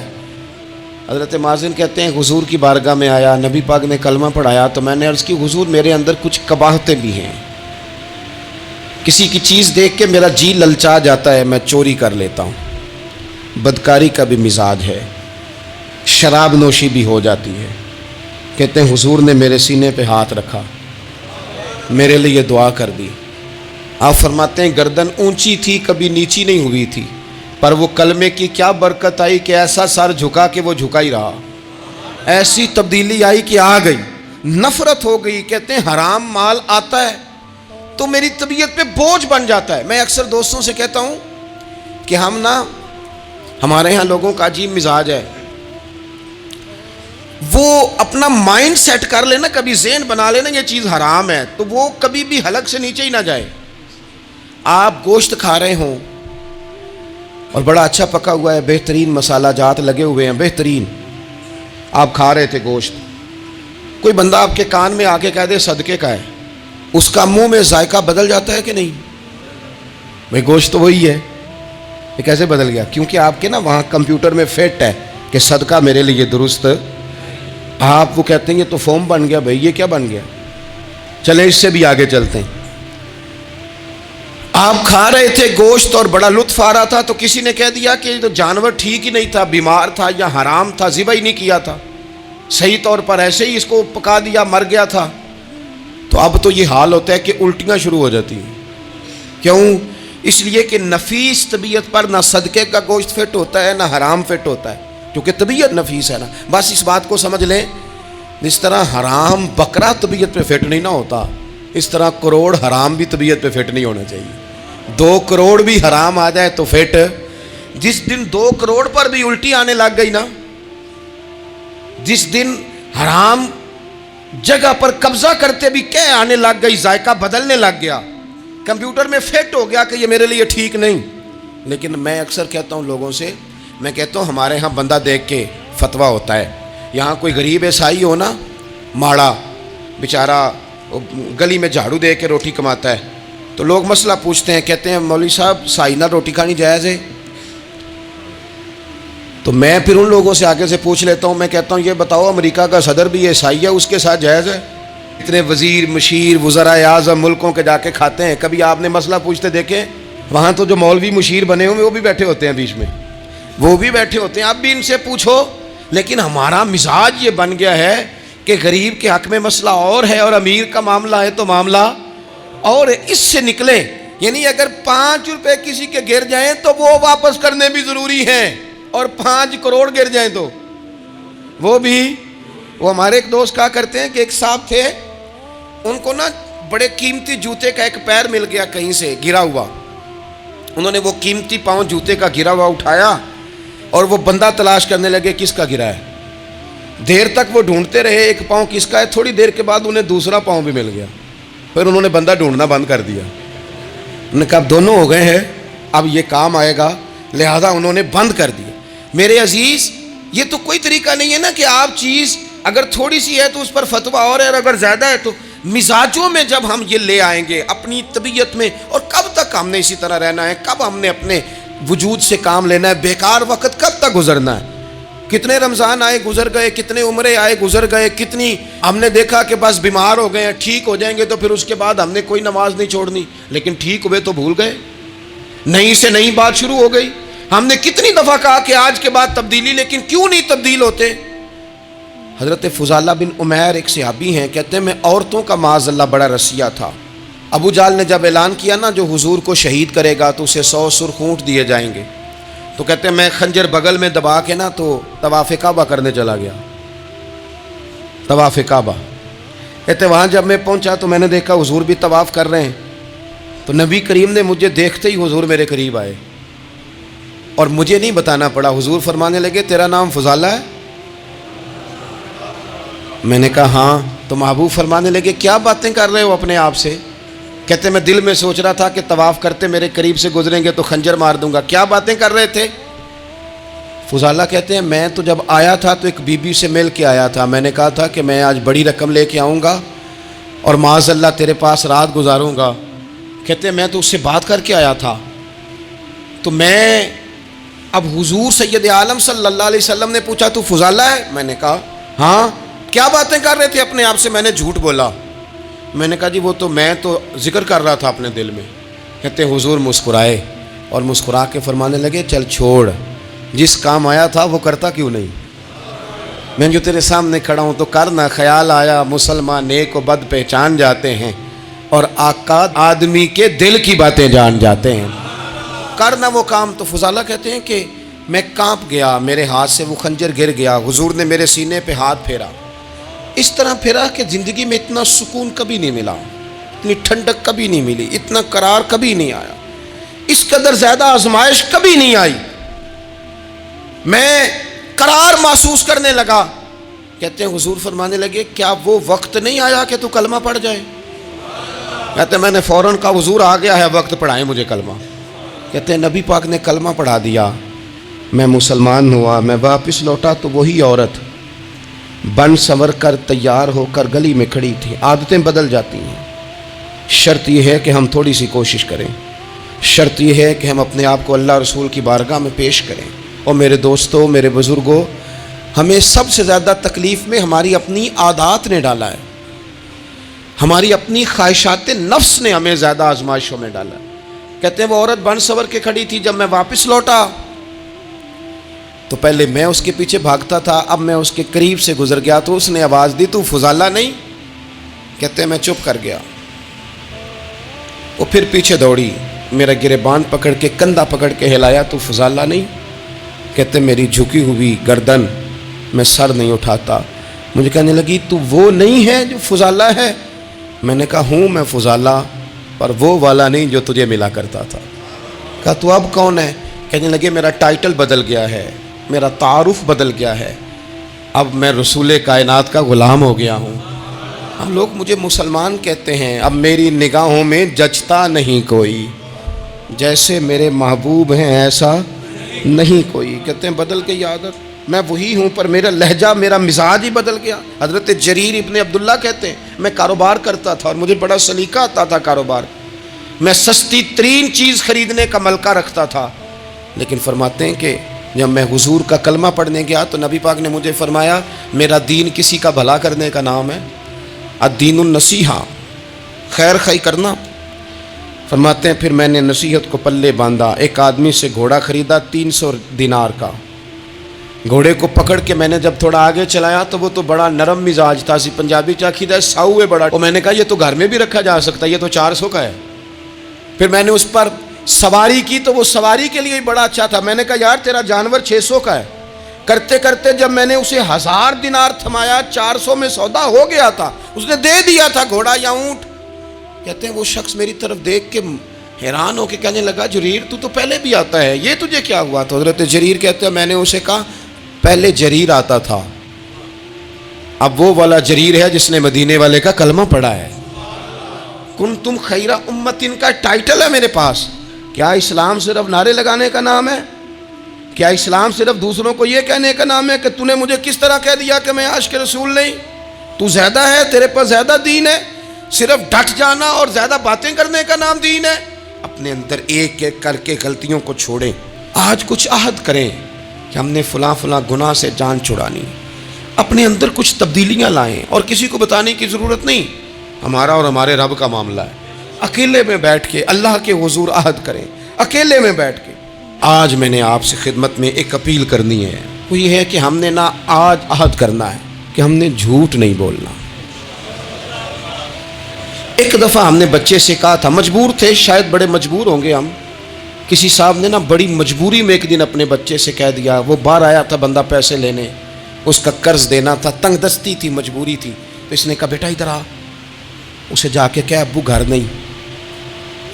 حضرت مازن کہتے ہیں حضور کی بارگاہ میں آیا، نبی پاک نے کلمہ پڑھایا تو میں نے عرض کی حضور میرے اندر کچھ قباہتیں بھی ہیں، کسی کی چیز دیکھ کے میرا جی للچا جاتا ہے، میں چوری کر لیتا ہوں، بدکاری کا بھی مزاج ہے، شراب نوشی بھی ہو جاتی ہے۔ کہتے ہیں حضور نے میرے سینے پہ ہاتھ رکھا، میرے لیے دعا کر دی۔ آپ فرماتے ہیں گردن اونچی تھی کبھی نیچی نہیں ہوئی تھی، پر وہ کلمے کی کیا برکت آئی کہ ایسا سر جھکا کہ وہ جھکا ہی رہا، ایسی تبدیلی آئی کہ آ گئی، نفرت ہو گئی۔ کہتے ہیں حرام مال آتا ہے تو میری طبیعت پہ بوجھ بن جاتا ہے۔ میں اکثر دوستوں سے کہتا ہوں کہ ہمارے ہاں لوگوں کا عجیب مزاج ہے، وہ اپنا مائنڈ سیٹ کر لینا، کبھی ذہن بنا لینا یہ چیز حرام ہے تو وہ کبھی بھی حلق سے نیچے ہی نہ جائے۔ آپ گوشت کھا رہے ہوں اور بڑا اچھا پکا ہوا ہے، بہترین مسالہ جات لگے ہوئے ہیں، بہترین، آپ کھا رہے تھے گوشت، کوئی بندہ آپ کے کان میں آ کے کہہ دے صدقے کا ہے، اس کا منہ میں ذائقہ بدل جاتا ہے کہ نہیں؟ بھائی گوشت تو وہی ہے، یہ کیسے بدل گیا؟ کیونکہ آپ کے نا وہاں کمپیوٹر میں فٹ ہے کہ صدقہ میرے لیے درست۔ آپ وہ کہتے ہیں یہ تو فوم بن گیا، بھائی یہ کیا بن گیا؟ چلیں اس سے بھی آگے چلتے ہیں۔ آپ کھا رہے تھے گوشت اور بڑا لطف آ رہا تھا تو کسی نے کہہ دیا کہ یہ تو جانور ٹھیک ہی نہیں تھا، بیمار تھا یا حرام تھا، ذبح ہی نہیں کیا تھا، صحیح طور پر ایسے ہی اس کو پکا دیا، مر گیا تھا۔ تو اب تو یہ حال ہوتا ہے کہ الٹیاں شروع ہو جاتی ہیں۔ کیوں؟ اس لیے کہ نفیس طبیعت پر نہ صدقے کا گوشت فٹ ہوتا ہے نہ حرام فٹ ہوتا ہے، کیونکہ طبیعت نفیس ہے نا۔ بس اس بات کو سمجھ لیں، جس طرح حرام بکرا طبیعت پہ فٹ نہیں نہ ہوتا، اس طرح کروڑ حرام بھی طبیعت پہ فٹ نہیں ہونا چاہیے۔ 2 کروڑ بھی حرام آ جائے تو فٹ۔ جس دن 2 کروڑ پر بھی الٹی آنے لگ گئی نا، جس دن حرام جگہ پر قبضہ کرتے بھی کہہ آنے لگ گئی، ذائقہ بدلنے لگ گیا، کمپیوٹر میں فٹ ہو گیا کہ یہ میرے لیے ٹھیک نہیں۔ لیکن میں اکثر کہتا ہوں لوگوں سے، میں کہتا ہوں ہمارے ہاں بندہ دیکھ کے فتویٰ ہوتا ہے، یہاں کوئی غریب عیسائی ہو نا، ماڑا بیچارہ گلی میں جھاڑو دے کے روٹی کماتا ہے، تو لوگ مسئلہ پوچھتے ہیں، کہتے ہیں مولوی صاحب سائنہ روٹی کھانی جائز ہے؟ تو میں پھر ان لوگوں سے آگے سے پوچھ لیتا ہوں، میں کہتا ہوں یہ بتاؤ امریکہ کا صدر بھی عیسائی ہے، اس کے ساتھ جائز ہے؟ اتنے وزیر مشیر وزراء اعظم ملکوں کے جا کے کھاتے ہیں، کبھی آپ نے مسئلہ پوچھتے دیکھیں؟ وہاں تو جو مولوی مشیر بنے ہوئے وہ بھی بیٹھے ہوتے ہیں بیچ میں، وہ بھی بیٹھے ہوتے ہیں، اب بھی ان سے پوچھو۔ لیکن ہمارا مزاج یہ بن گیا ہے کہ غریب کے حق میں مسئلہ اور ہے اور امیر کا معاملہ ہے تو معاملہ اور اس سے نکلے۔ یعنی اگر 5 روپے کسی کے گر جائیں تو وہ واپس کرنے بھی ضروری ہیں، اور 5 کروڑ گر جائیں تو وہ بھی۔ وہ ہمارے ایک دوست کہا کرتے ہیں کہ ایک صاحب تھے، ان کو نا بڑے قیمتی جوتے کا ایک پیر مل گیا کہیں سے گرا ہوا، انہوں نے وہ قیمتی پاؤں جوتے کا گرا ہوا اٹھایا اور وہ بندہ تلاش کرنے لگے کس کا گرا ہے۔ دیر تک وہ ڈھونڈتے رہے ایک پاؤں کس کا ہے، تھوڑی دیر کے بعد انہیں دوسرا پاؤں بھی مل گیا، پھر انہوں نے بندہ ڈھونڈنا بند کر دیا۔ انہوں نے کہا اب دونوں ہو گئے ہیں، اب یہ کام آئے گا، لہذا انہوں نے بند کر دیا۔ میرے عزیز، یہ تو کوئی طریقہ نہیں ہے نا کہ آپ چیز اگر تھوڑی سی ہے تو اس پر فتویٰ اور ہے، اور اگر زیادہ ہے تو مزاجوں میں جب ہم یہ لے آئیں گے اپنی طبیعت میں، اور کب تک ہم نے اسی طرح رہنا ہے؟ کب ہم نے اپنے وجود سے کام لینا ہے؟ بیکار وقت کب تک گزرنا ہے؟ کتنے رمضان آئے گزر گئے، کتنے عمرے آئے گزر گئے، کتنی ہم نے دیکھا کہ بس بیمار ہو گئے ہیں، ٹھیک ہو جائیں گے تو پھر اس کے بعد ہم نے کوئی نماز نہیں چھوڑنی، لیکن ٹھیک ہوئے تو بھول گئے، نئی سے نئی بات شروع ہو گئی۔ ہم نے کتنی دفعہ کہا کہ آج کے بعد تبدیلی، لیکن کیوں نہیں تبدیل ہوتے؟ حضرت فضالہ بن عمیر ایک صحابی ہیں، کہتے ہیں میں عورتوں کا معاذ اللہ بڑا رسیہ تھا۔ ابو جہل نے جب اعلان کیا نا جو حضور کو شہید کرے گا تو اسے 100 سرخ اونٹ دیے جائیں گے، تو کہتے ہیں میں خنجر بغل میں دبا کے نا تو طواف کعبہ کرنے چلا گیا، طواف کعبہ۔ کہتے ہیں وہاں جب میں پہنچا تو میں نے دیکھا حضور بھی طواف کر رہے ہیں، تو نبی کریم نے مجھے دیکھتے ہی حضور میرے قریب آئے، اور مجھے نہیں بتانا پڑا، حضور فرمانے لگے تیرا نام فضالہ ہے؟ میں نے کہا ہاں۔ تو محبوب فرمانے لگے کیا باتیں کر رہے ہو اپنے آپ سے؟ کہتے میں دل میں سوچ رہا تھا کہ طواف کرتے میرے قریب سے گزریں گے تو خنجر مار دوں گا، کیا باتیں کر رہے تھے؟ فضالہ کہتے ہیں میں تو جب آیا تھا تو ایک بی بی سے مل کے آیا تھا، میں نے کہا تھا کہ میں آج بڑی رقم لے کے آؤں گا اور معاذ اللہ تیرے پاس رات گزاروں گا۔ کہتے ہیں میں تو اس سے بات کر کے آیا تھا، تو میں اب حضور سید عالم صلی اللہ علیہ وسلم نے پوچھا تو فضالہ ہے؟ میں نے کہا ہاں۔ کیا باتیں کر رہے تھے اپنے آپ سے؟ میں نے جھوٹ بولا، میں نے کہا جی وہ تو میں تو ذکر کر رہا تھا اپنے دل میں۔ کہتے ہیں حضور مسکرائے اور مسکرا کے فرمانے لگے چل چھوڑ، جس کام آیا تھا وہ کرتا کیوں نہیں؟ میں جو تیرے سامنے کھڑا ہوں تو کرنا، خیال آیا مسلمان نیک و بد پہچان جاتے ہیں اور آقا آدمی کے دل کی باتیں جان جاتے ہیں، کرنا وہ کام۔ تو فضالہ کہتے ہیں کہ میں کانپ گیا، میرے ہاتھ سے وہ خنجر گر گیا، حضور نے میرے سینے پہ ہاتھ پھیرا، اس طرح پھیرا کہ زندگی میں اتنا سکون کبھی نہیں ملا، اتنی ٹھنڈک کبھی نہیں ملی، اتنا قرار کبھی نہیں آیا، اس قدر زیادہ آزمائش کبھی نہیں آئی، میں قرار محسوس کرنے لگا۔ کہتے ہیں حضور فرمانے لگے کیا وہ وقت نہیں آیا کہ تو کلمہ پڑھ جائے؟ کہتے ہیں میں نے فوراً کہا حضور آ گیا ہے وقت، پڑھائیں مجھے کلمہ۔ کہتے ہیں نبی پاک نے کلمہ پڑھا دیا، میں مسلمان ہوا، میں واپس لوٹا تو وہی عورت بن سنور کر تیار ہو کر گلی میں کھڑی تھی۔ عادتیں بدل جاتی ہیں، شرط یہ ہے کہ ہم تھوڑی سی کوشش کریں، شرط یہ ہے کہ ہم اپنے آپ کو اللہ رسول کی بارگاہ میں پیش کریں۔ اور میرے دوستوں، میرے بزرگوں، ہمیں سب سے زیادہ تکلیف میں ہماری اپنی عادات نے ڈالا ہے، ہماری اپنی خواہشات نفس نے ہمیں زیادہ آزمائشوں میں ڈالا ہے۔ کہتے ہیں وہ عورت بن سنور کے کھڑی تھی، جب میں واپس لوٹا تو پہلے میں اس کے پیچھے بھاگتا تھا، اب میں اس کے قریب سے گزر گیا تو اس نے آواز دی تو فضالہ نہیں؟ کہتے ہیں میں چپ کر گیا، وہ پھر پیچھے دوڑی، میرا گریبان پکڑ کے کندھا پکڑ کے ہلایا تو فضالہ نہیں؟ کہتے ہیں میری جھکی ہوئی گردن، میں سر نہیں اٹھاتا، مجھے کہنے لگی تو وہ نہیں ہے جو فضالہ ہے؟ میں نے کہا ہوں میں فضالہ، پر وہ والا نہیں جو تجھے ملا کرتا تھا۔ کہا تو اب کون ہے؟ کہنے لگے میرا ٹائٹل بدل گیا ہے، میرا تعارف بدل گیا ہے، اب میں رسول کائنات کا غلام ہو گیا ہوں، اب لوگ مجھے مسلمان کہتے ہیں، اب میری نگاہوں میں جچتا نہیں کوئی، جیسے میرے محبوب ہیں ایسا نہیں کوئی۔ کہتے ہیں بدل گئی عادت، میں وہی ہوں پر میرا لہجہ، میرا مزاج ہی بدل گیا۔ حضرت جریر ابن عبداللہ کہتے ہیں میں کاروبار کرتا تھا اور مجھے بڑا سلیقہ آتا تھا کاروبار، میں سستی ترین چیز خریدنے کا ملکہ رکھتا تھا، لیکن فرماتے ہیں کہ جب میں حضور کا کلمہ پڑھنے گیا تو نبی پاک نے مجھے فرمایا میرا دین کسی کا بھلا کرنے کا نام ہے، الدین النصیحہ، خیر خی کرنا۔ فرماتے ہیں پھر میں نے نصیحت کو پلے باندھا، ایک آدمی سے گھوڑا خریدا 300 دینار کا۔ گھوڑے کو پکڑ کے میں نے جب تھوڑا آگے چلایا تو وہ تو بڑا نرم مزاج تھا، سی پنجابی چاکھی دا ساؤ ہے بڑا، اور میں نے کہا یہ تو گھر میں بھی رکھا جا سکتا ہے، یہ تو 400 کا ہے۔ پھر میں نے اس پر سواری کی تو وہ سواری کے لیے ہی بڑا اچھا تھا، میں نے کہا یار تیرا جانور 600 کا ہے۔ کرتے کرتے جب میں نے اسے 1000 دینار تھمایا، 400 میں سودا ہو گیا تھا، اس نے دے دیا تھا گھوڑا یا اونٹ۔ کہتے ہیں وہ شخص میری طرف دیکھ کے حیران ہو کے کہنے لگا جریر تو پہلے بھی آتا ہے، یہ تجھے کیا ہوا؟ تو حضرت جریر کہتے ہیں میں نے اسے کہا پہلے جریر آتا تھا، اب وہ والا جریر ہے جس نے مدینے والے کا کلمہ پڑھا ہے۔ کنتم خیر امت، ان کا ٹائٹل ہے میرے پاس۔ کیا اسلام صرف نعرے لگانے کا نام ہے؟ کیا اسلام صرف دوسروں کو یہ کہنے کا نام ہے کہ تو نے مجھے کس طرح کہہ دیا کہ میں عاشق رسول نہیں؟ تو زیادہ ہے، تیرے پاس زیادہ دین ہے؟ صرف ڈٹ جانا اور زیادہ باتیں کرنے کا نام دین ہے؟ اپنے اندر ایک ایک کر کے غلطیوں کو چھوڑیں۔ آج کچھ عہد کریں کہ ہم نے فلاں فلاں گناہ سے جان چھڑانی، اپنے اندر کچھ تبدیلیاں لائیں، اور کسی کو بتانے کی ضرورت نہیں، ہمارا اور ہمارے رب کا معاملہ ہے۔ اکیلے میں بیٹھ کے اللہ کے حضور عہد کریں، اکیلے میں بیٹھ کے۔ آج میں نے آپ سے خدمت میں ایک اپیل کرنی ہے، وہ یہ ہے کہ ہم نے نہ آج عہد کرنا ہے کہ ہم نے جھوٹ نہیں بولنا۔ ایک دفعہ ہم نے بچے سے کہا تھا، مجبور تھے، شاید بڑے مجبور ہوں گے ہم، کسی صاحب نے نا بڑی مجبوری میں ایک دن اپنے بچے سے کہہ دیا، وہ باہر آیا تھا بندہ پیسے لینے، اس کا قرض دینا تھا، تنگ دستی تھی، مجبوری تھی، تو اس نے کہا بیٹا ادھر آ، اسے جا کے کہا ابو گھر نہیں۔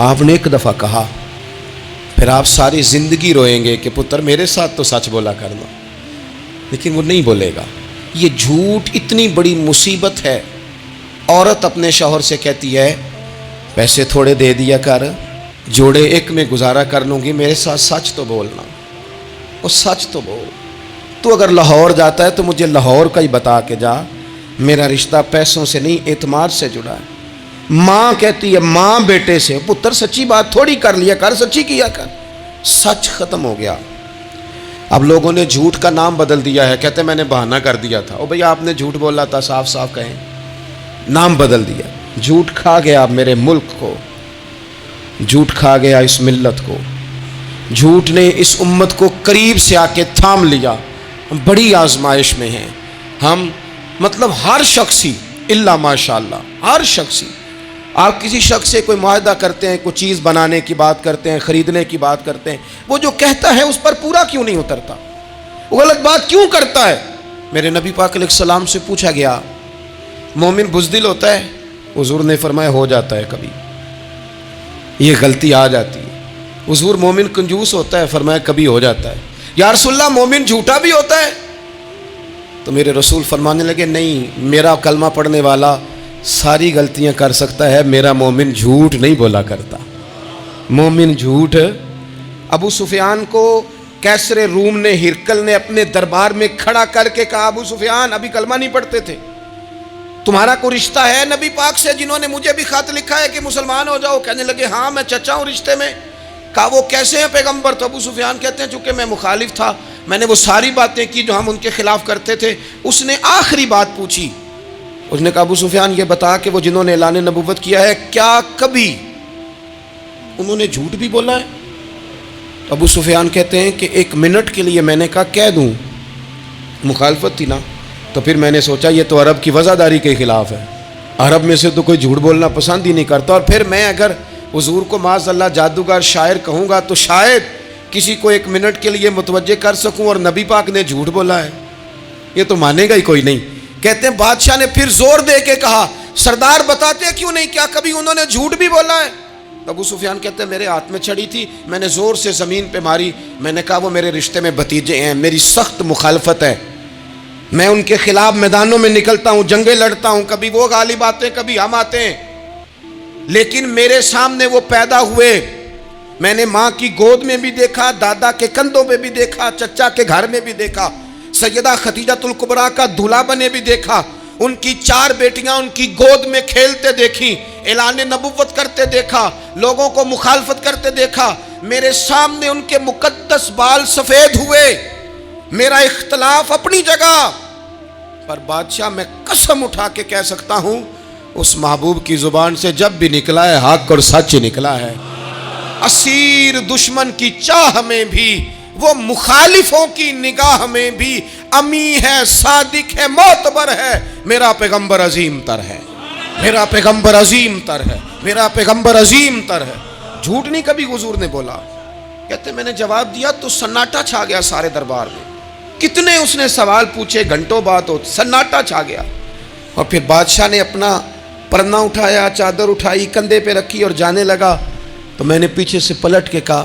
آپ نے ایک دفعہ کہا، پھر آپ ساری زندگی روئیں گے کہ پتر میرے ساتھ تو سچ بولا کرنا، لیکن وہ نہیں بولے گا۔ یہ جھوٹ اتنی بڑی مصیبت ہے۔ عورت اپنے شوہر سے کہتی ہے پیسے تھوڑے دے دیا کر، جوڑے ایک میں گزارا کر لوں گی، میرے ساتھ سچ تو بولنا، اور سچ تو بول۔ تو اگر لاہور جاتا ہے تو مجھے لاہور کا ہی بتا کے جا، میرا رشتہ پیسوں سے نہیں اعتماد سے جڑا ہے۔ ماں کہتی ہے ماں بیٹے سے، پتر سچی بات تھوڑی کر لیا کر، سچی کیا کر۔ سچ ختم ہو گیا۔ اب لوگوں نے جھوٹ کا نام بدل دیا ہے، کہتے ہیں میں نے بہانہ کر دیا تھا۔ او بھئی آپ نے جھوٹ بولا تھا، صاف صاف کہیں، نام بدل دیا۔ جھوٹ کھا گیا میرے ملک کو، جھوٹ کھا گیا اس ملت کو، جھوٹ نے اس امت کو قریب سے آ کے تھام لیا۔ ہم بڑی آزمائش میں ہیں ہم، مطلب ہر شخصی الا ماشاءاللہ، ہر شخصی۔ آپ کسی شخص سے کوئی معاہدہ کرتے ہیں، کوئی چیز بنانے کی بات کرتے ہیں، خریدنے کی بات کرتے ہیں، وہ جو کہتا ہے اس پر پورا کیوں نہیں اترتا؟ وہ غلط بات کیوں کرتا ہے؟ میرے نبی پاک علیہ السلام سے پوچھا گیا مومن بزدل ہوتا ہے؟ حضور نے فرمایا ہو جاتا ہے، کبھی یہ غلطی آ جاتی ہے۔ حضور مومن کنجوس ہوتا ہے؟ فرمایا کبھی ہو جاتا ہے۔ یا رسول اللہ مومن جھوٹا بھی ہوتا ہے؟ تو میرے رسول فرمانے لگے نہیں، میرا کلمہ پڑھنے والا ساری غلطیاں کر سکتا ہے، میرا مومن جھوٹ نہیں بولا کرتا۔ مومن جھوٹ۔ ابو سفیان کو کیسر روم نے، ہرقل نے اپنے دربار میں کھڑا کر کے کہا ابو سفیان ابھی کلمہ نہیں پڑھتے تھے، تمہارا کوئی رشتہ ہے نبی پاک سے جنہوں نے مجھے بھی خط لکھا ہے کہ مسلمان ہو جاؤ؟ کہنے لگے ہاں میں چچا ہوں رشتے میں۔ کہا وہ کیسے ہیں پیغمبر؟ تو ابو سفیان کہتے ہیں چونکہ میں مخالف تھا، میں نے وہ ساری باتیں کی جو ہم ان کے خلاف کرتے تھے۔ اس نے آخری بات پوچھی، اس نے کہا ابو سفیان یہ بتا کہ وہ جنہوں نے اعلان نبوت کیا ہے کیا کبھی انہوں نے جھوٹ بھی بولا ہے؟ تو ابو سفیان کہتے ہیں کہ 1 منٹ کے لیے میں نے کہا کہہ دوں، مخالفت تھی نا، تو پھر میں نے سوچا یہ تو عرب کی وزاداری کے خلاف ہے، عرب میں سے تو کوئی جھوٹ بولنا پسند ہی نہیں کرتا، اور پھر میں اگر حضور کو معاذ اللہ جادوگر شاعر کہوں گا تو شاید کسی کو 1 منٹ کے لیے متوجہ کر سکوں، اور نبی پاک نے جھوٹ بولا ہے، یہ تو مانے گا ہی کوئی نہیں۔ کہتے ہیں بادشاہ نے پھر زور دے کے کہا سردار بتاتے کیوں نہیں، کیا کبھی انہوں نے جھوٹ بھی بولا ہے؟ ابو سفیان کہتے ہیں میرے ہاتھ میں چھڑی تھی، میں نے زور سے زمین پہ ماری، میں نے کہا وہ میرے رشتے میں بھتیجے ہیں، میری سخت مخالفت ہے، میں ان کے خلاف میدانوں میں نکلتا ہوں، جنگیں لڑتا ہوں، کبھی وہ غالب آتے ہیں کبھی ہم آتے ہیں، لیکن میرے سامنے وہ پیدا ہوئے، میں نے ماں کی گود میں بھی دیکھا، دادا کے کندھوں پہ بھی دیکھا، چچا کے گھر میں بھی دیکھا، سیدہ خدیجۃ الکبریٰ کا دولہا بنے بھی دیکھا، ان کی 4 بیٹیاں ان کی گود میں کھیلتے دیکھی، اعلان نبوت کرتے دیکھا، لوگوں کو مخالفت کرتے دیکھا، میرے سامنے ان کے مقدس بال سفید ہوئے، میرا اختلاف اپنی جگہ، پر بادشاہ میں قسم اٹھا کے کہہ سکتا ہوں اس محبوب کی زبان سے جب بھی نکلا ہے حق اور سچ نکلا ہے۔ اسیر دشمن کی چاہ میں بھی، وہ مخالفوں کی نگاہ میں بھی امی ہے، صادق ہے، معتبر ہے، میرا پیغمبر عظیم تر ہے، میرا پیغمبر عظیم تر ہے، میرا پیغمبر عظیم تر ہے۔ جھوٹ نہیں کبھی حضور نے بولا۔ کہتے میں نے جواب دیا تو سناٹا چھا گیا سارے دربار میں، کتنے اس نے سوال پوچھے، گھنٹوں بعد سناٹا چھا گیا۔ اور پھر بادشاہ نے اپنا پرنا اٹھایا، چادر اٹھائی، کندھے پہ رکھی اور جانے لگا۔ تو میں نے پیچھے سے پلٹ کے کہا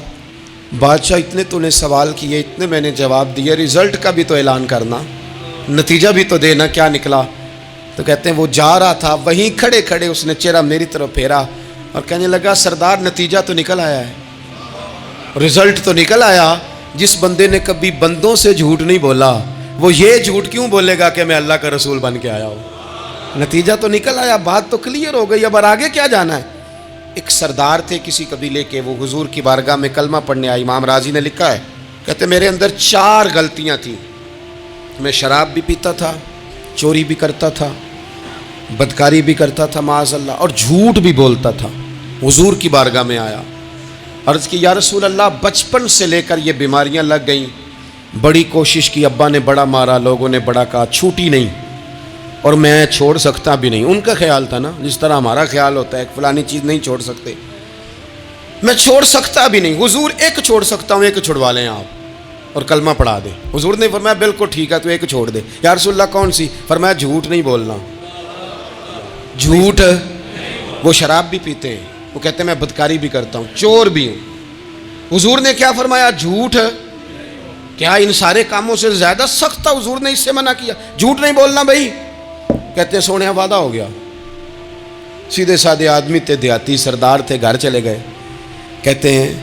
بادشاہ اتنے تو نے سوال کیے، اتنے میں نے جواب دیے، رزلٹ کا بھی تو اعلان کرنا، نتیجہ بھی تو دینا، کیا نکلا؟ تو کہتے ہیں وہ جا رہا تھا، وہیں کھڑے کھڑے اس نے چہرہ میری طرف پھیرا اور کہنے لگا سردار نتیجہ تو نکل آیا ہے، رزلٹ تو نکل آیا۔ جس بندے نے کبھی بندوں سے جھوٹ نہیں بولا وہ یہ جھوٹ کیوں بولے گا کہ میں اللہ کا رسول بن کے آیا ہوں؟ نتیجہ تو نکل آیا، بات تو کلیئر ہو گئی، اب آگے کیا جانا ہے؟ ایک سردار تھے کسی قبیلے کے، وہ حضور کی بارگاہ میں کلمہ پڑھنے آئے۔ امام راضی نے لکھا ہے، کہتے میرے اندر 4 غلطیاں تھیں، میں شراب بھی پیتا تھا، چوری بھی کرتا تھا، بدکاری بھی کرتا تھا معاذ اللہ، اور جھوٹ بھی بولتا تھا۔ حضور کی بارگاہ میں آیا، عرض کی یا رسول اللہ بچپن سے لے کر یہ بیماریاں لگ گئیں، بڑی کوشش کی، ابا نے بڑا مارا، لوگوں نے بڑا کہا، چھوٹی نہیں، اور میں چھوڑ سکتا بھی نہیں۔ ان کا خیال تھا نا جس طرح ہمارا خیال ہوتا ہے کہ فلانی چیز نہیں چھوڑ سکتے، میں چھوڑ سکتا بھی نہیں۔ حضور ایک چھوڑ سکتا ہوں، ایک چھڑوا لیں آپ اور کلمہ پڑھا دیں۔ حضور نے فرمایا بالکل ٹھیک ہے تو ایک چھوڑ دے۔ یا رسول اللہ کون سی؟ فرمایا جھوٹ نہیں بولنا۔ جھوٹ، وہ شراب بھی پیتے ہیں، وہ کہتے ہیں میں بدکاری بھی کرتا ہوں، چور بھی ہوں۔ حضور نے کیا فرمایا؟ جھوٹ۔ کیا ان سارے کاموں سے زیادہ سخت تھا حضور نے اس سے منع کیا؟ جھوٹ نہیں بولنا بھائی۔ کہتے ہیں سونے وعدہ ہو گیا۔ سیدھے سادے آدمی تھے، دیہاتی سردار تھے، گھر چلے گئے۔ کہتے ہیں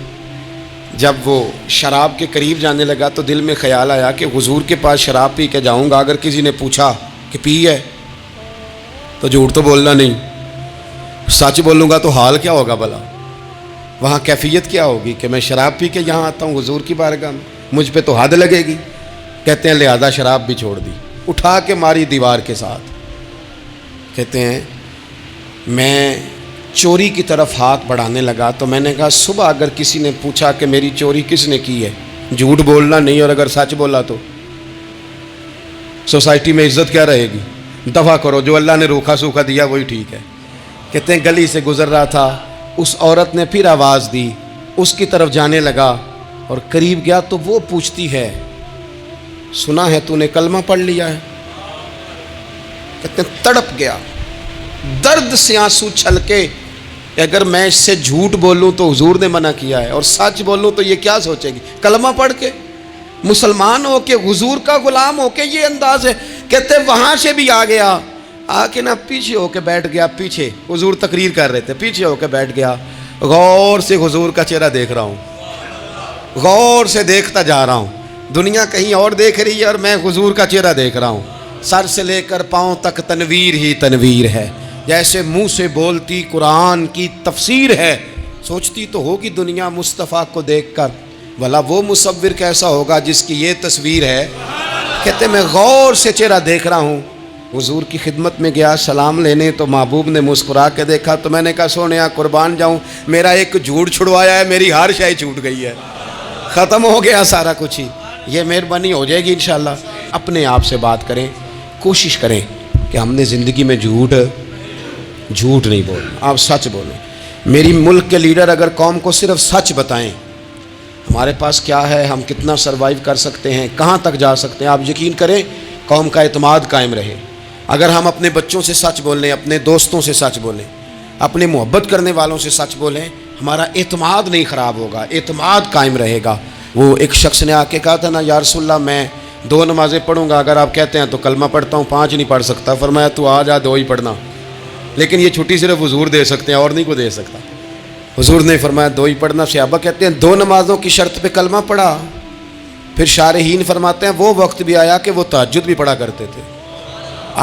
جب وہ شراب کے قریب جانے لگا تو دل میں خیال آیا کہ حضور کے پاس شراب پی کے جاؤں گا، اگر کسی نے پوچھا کہ پی ہے تو جھوٹ تو بولنا نہیں، سچ بولوں گا تو حال کیا ہوگا بھلا، وہاں کیفیت کیا ہوگی کہ میں شراب پی کے یہاں آتا ہوں حضور کی بارگاہ میں، مجھ پہ تو حد لگے گی۔ کہتے ہیں لہذا شراب بھی چھوڑ دی، اٹھا کے ماری دیوار کے ساتھ۔ کہتے ہیں میں چوری کی طرف ہاتھ بڑھانے لگا تو میں نے کہا صبح اگر کسی نے پوچھا کہ میری چوری کس نے کی ہے، جھوٹ بولنا نہیں، اور اگر سچ بولا تو سوسائٹی میں عزت کیا رہے گی؟ دفع کرو، جو اللہ نے روکھا سوکھا دیا وہی ٹھیک ہے۔ کہتے ہیں گلی سے گزر رہا تھا، اس عورت نے پھر آواز دی، اس کی طرف جانے لگا اور قریب گیا تو وہ پوچھتی ہے سنا ہے تو نے کلمہ پڑھ لیا ہے؟ کہتے ہیں تڑپ گیا، درد سے آنسو چھلکے کہ اگر میں اس سے جھوٹ بولوں تو حضور نے منع کیا ہے، اور سچ بولوں تو یہ کیا سوچے گی؟ کلمہ پڑھ کے مسلمان ہو کے حضور کا غلام ہو کے یہ انداز ہے۔ کہتے وہاں سے بھی آ گیا، آ کے نا پیچھے ہو کے بیٹھ گیا، پیچھے حضور تقریر کر رہے تھے، پیچھے ہو کے بیٹھ گیا، غور سے حضور کا چہرہ دیکھ رہا ہوں، غور سے دیکھتا جا رہا ہوں، دنیا کہیں اور دیکھ رہی ہے اور میں حضور کا چہرہ دیکھ رہا ہوں۔ سر سے لے کر پاؤں تک تنویر ہی تنویر ہے، جیسے منہ سے بولتی قرآن کی تفسیر ہے۔ سوچتی تو ہوگی دنیا مصطفیٰ کو دیکھ کر بھلا وہ مصور کیسا ہوگا جس کی یہ تصویر ہے۔ کہتے میں غور سے چہرہ دیکھ رہا ہوں، حضور کی خدمت میں گیا سلام لینے تو محبوب نے مسکرا کے دیکھا تو میں نے کہا سونیا قربان جاؤں، میرا ایک جھوٹ چھڑوایا ہے، میری ہر شے چھوٹ گئی ہے، ختم ہو گیا سارا کچھ ہی، یہ مہربانی ہو جائے گی انشاءاللہ۔ اپنے آپ سے بات کریں، کوشش کریں کہ ہم نے زندگی میں جھوٹ نہیں بولنا، آپ سچ بولیں۔ میری ملک کے لیڈر اگر قوم کو صرف سچ بتائیں ہمارے پاس کیا ہے، ہم کتنا سروائیو کر سکتے ہیں، کہاں تک جا سکتے ہیں، آپ یقین کریں قوم کا اعتماد قائم رہے۔ اگر ہم اپنے بچوں سے سچ بولیں، اپنے دوستوں سے سچ بولیں، اپنے محبت کرنے والوں سے سچ بولیں، ہمارا اعتماد نہیں خراب ہوگا، اعتماد قائم رہے گا۔ وہ ایک شخص نے آ کے کہا تھا نا یا رسول اللہ میں 2 نمازیں پڑھوں گا، اگر آپ کہتے ہیں تو کلمہ پڑھتا ہوں، 5 نہیں پڑھ سکتا۔ فرمایا تو آ جا 2 ہی پڑھنا، لیکن یہ چھٹی صرف حضور دے سکتے ہیں اور نہیں کو دے سکتا۔ حضور نے فرمایا 2 ہی پڑھنا۔ صحابہ کہتے ہیں 2 نمازوں کی شرط پہ کلمہ پڑھا۔ پھر شارحین فرماتے ہیں وہ وقت بھی آیا کہ وہ تہجد بھی پڑھا کرتے تھے۔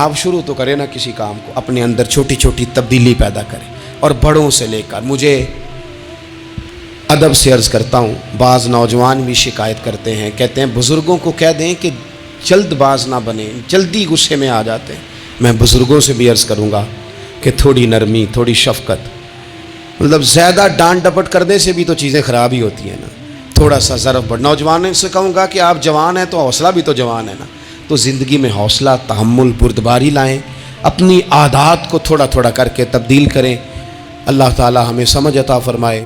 آپ شروع تو کریں نا کسی کام کو، اپنے اندر چھوٹی چھوٹی تبدیلی پیدا کریں، اور بڑوں سے لے کر، مجھے ادب سے عرض کرتا ہوں، بعض نوجوان بھی شکایت کرتے ہیں، کہتے ہیں بزرگوں کو کہہ دیں کہ جلد باز نہ بنیں، جلدی غصے میں آ جاتے ہیں۔ میں بزرگوں سے بھی عرض کروں گا کہ تھوڑی نرمی، تھوڑی شفقت، مطلب زیادہ ڈانٹ ڈپٹ کرنے سے بھی تو چیزیں خراب ہی ہوتی ہیں نا، تھوڑا سا ضرب بڑھ. نوجوانوں سے کہوں گا کہ آپ جوان ہیں تو حوصلہ بھی تو جوان ہے نا، تو زندگی میں حوصلہ، تحمل، بردباری لائیں، اپنی عادات کو تھوڑا تھوڑا کر کے تبدیل کریں. اللہ تعالی ہمیں سمجھ عطا فرمائے.